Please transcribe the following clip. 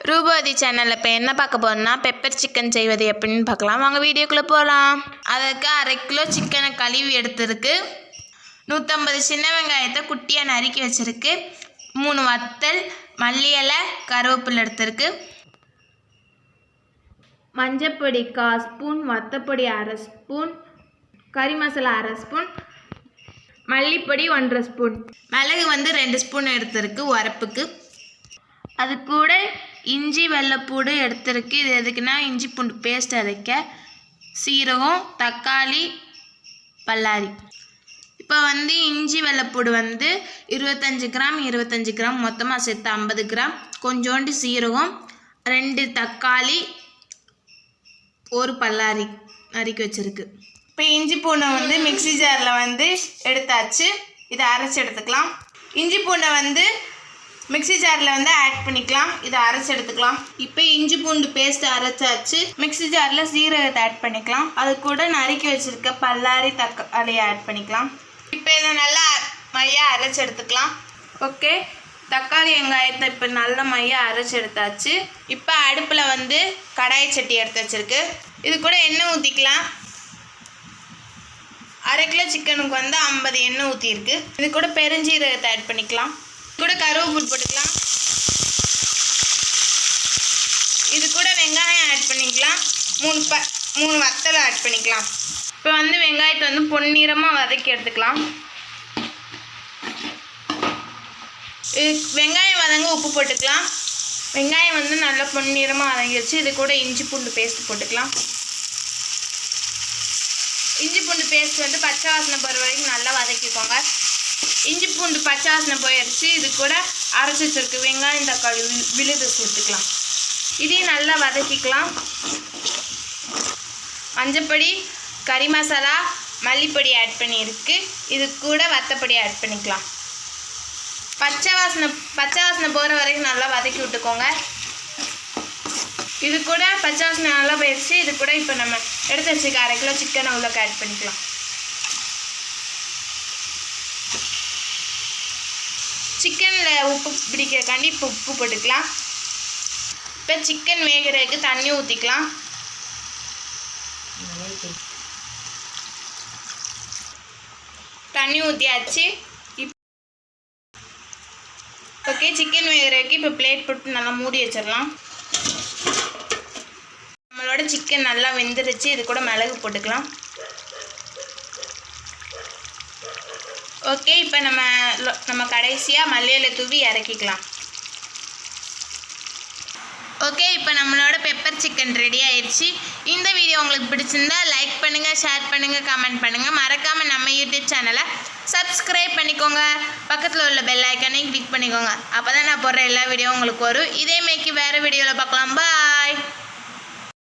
ரூபவதி சேனலில் இப்போ என்ன பார்க்க போகிறோம்னா பெப்பர் சிக்கன் செய்வது எப்படின்னு பார்க்கலாம். வாங்க வீடியோக்குள்ளே போகலாம். அதற்கு 1/2 கிலோ சிக்கனை கழுவி எடுத்துருக்கு. 150 சின்ன வெங்காயத்தை குட்டியாக நறுக்கி வச்சுருக்கு. 3 வத்தல், மல்லி இலை, கருவேப்பிலை எடுத்துருக்கு. மஞ்சப்பொடி 1/4 ஸ்பூன், வத்தப்பொடி 1/2 ஸ்பூன், கறி மசாலா 1/2 ஸ்பூன், மல்லிப்பொடி 1/2 ஸ்பூன், மிளகு 2 ஸ்பூன் எடுத்துருக்கு உரப்புக்கு. அது கூட இஞ்சி வெள்ளைப்பூடு எடுத்துருக்கு. இது எதுக்குன்னா இஞ்சி பூண்டு பேஸ்ட் அரைக்க. சீரகம், தக்காளி, பல்லாரி. இப்போ இஞ்சி வெள்ளைப்பூடு 25 கிராம் 25 கிராம் மொத்தமாக சேர்த்து 50 கிராம், கொஞ்சோண்டு சீரகம், 2 தக்காளி, 1 பல்லாரி நறுக்கி வச்சுருக்கு. இப்போ இஞ்சி பூண்டை மிக்சி ஜாரில் எடுத்தாச்சு. இதை அரைச்சி எடுத்துக்கலாம். இஞ்சி பூண்டை மிக்சி ஜாரில் ஆட் பண்ணிக்கலாம். இதை அரைச்சி எடுத்துக்கலாம். இப்போ இஞ்சி பூண்டு பேஸ்ட் அரைச்சாச்சு. மிக்சி ஜாரில் சீரகத்தை ஆட் பண்ணிக்கலாம். அது கூட நறுக்கி வச்சுருக்க பல்லாரி, தக்காளியை ஆட் பண்ணிக்கலாம். இப்போ இதை நல்லா மையாக அரைச்சி எடுத்துக்கலாம். ஓகே, தக்காளி வெங்காயத்தை இப்போ நல்ல மையாக அரைச்சி எடுத்தாச்சு. இப்போ அடுப்பில் கடாய் சட்டி எடுத்து வச்சுருக்கு. இது கூட எண்ணெய் ஊற்றிக்கலாம். 1/2 கிலோ சிக்கனுக்கு 50 எண்ணெய் ஊற்றிருக்கு. இது கூட பெருஞ்சீரகத்தை ஆட் பண்ணிக்கலாம். கூட கருவேப்பிலை போட்டுக்கலாம். இது கூட வெங்காயம் ஆட் பண்ணிக்கலாம். 3 வத்தலை ஆட் பண்ணிக்கலாம். இப்போ வெங்காயத்தை பொன்னிறமாக வதக்கி எடுத்துக்கலாம். வெங்காயம் வதங்க உப்பு போட்டுக்கலாம். வெங்காயம் நல்லா பொன்னிறமாக வதங்கிடுச்சு. இது கூட இஞ்சி பூண்டு பேஸ்ட் போட்டுக்கலாம். இஞ்சி பூண்டு பேஸ்ட் பச்சை வாசனை போகிற வரைக்கும் நல்லா வதக்கிக்கோங்க. இஞ்சி பூண்டு பச்சை வாசனை போயிடுச்சு. இது கூட அரைச்சி வச்சிருக்கு வெங்காயம், தக்காளி விழுது சேர்த்துக்கலாம். இதையும் நல்லா வதக்கிக்கலாம். மஞ்சப்பொடி, கறி மசாலா, மல்லிப்பொடி ஆட் பண்ணியிருக்கு. இது கூட வத்தப்பொடி ஆட் பண்ணிக்கலாம். பச்சை வாசனை போகிற வரைக்கும் நல்லா வதக்கி விட்டுக்கோங்க. இது கூட பச்சை வாசனை நல்லா போயிடுச்சு. இது கூட இப்போ நம்ம எடுத்து வச்சுக்க 1/2 கிலோ சிக்கனை உள்ளே ஆட் பண்ணிக்கலாம். சிக்கனில் உப்பு பிடிக்கிறக்காண்டி இப்போ உப்பு போட்டுக்கலாம். இப்போ சிக்கன் வேகிறதுக்கு தண்ணி ஊற்றிக்கலாம். தண்ணி ஊற்றியாச்சு. ஓகே, சிக்கன் வேகிறதுக்கு இப்போ பிளேட் போட்டு நல்லா மூடி வச்சிடலாம். நம்மளோட சிக்கன் நல்லா வெந்துருச்சு. இது கூட மிளகு போட்டுக்கலாம். ஓகே, இப்போ நம்ம கடைசியாக மல்லி இலை தூவி இறக்கிக்கலாம். ஓகே, இப்போ நம்மளோட பெப்பர் சிக்கன் ரெடி ஆயிடுச்சு. இந்த வீடியோ உங்களுக்கு பிடிச்சிருந்தா லைக் பண்ணுங்கள், ஷேர் பண்ணுங்கள், கமெண்ட் பண்ணுங்கள். மறக்காமல் நம்ம யூடியூப் சேனலை சப்ஸ்கிரைப் பண்ணிக்கோங்க. பக்கத்தில் உள்ள பெல் ஐக்கானையும் கிளிக் பண்ணிக்கோங்க. அப்போ தான் நான் போடுற எல்லா வீடியோ உங்களுக்கு வரும். இதே மேய்க்கு வேறு வீடியோவில் பார்க்கலாம். பாய்.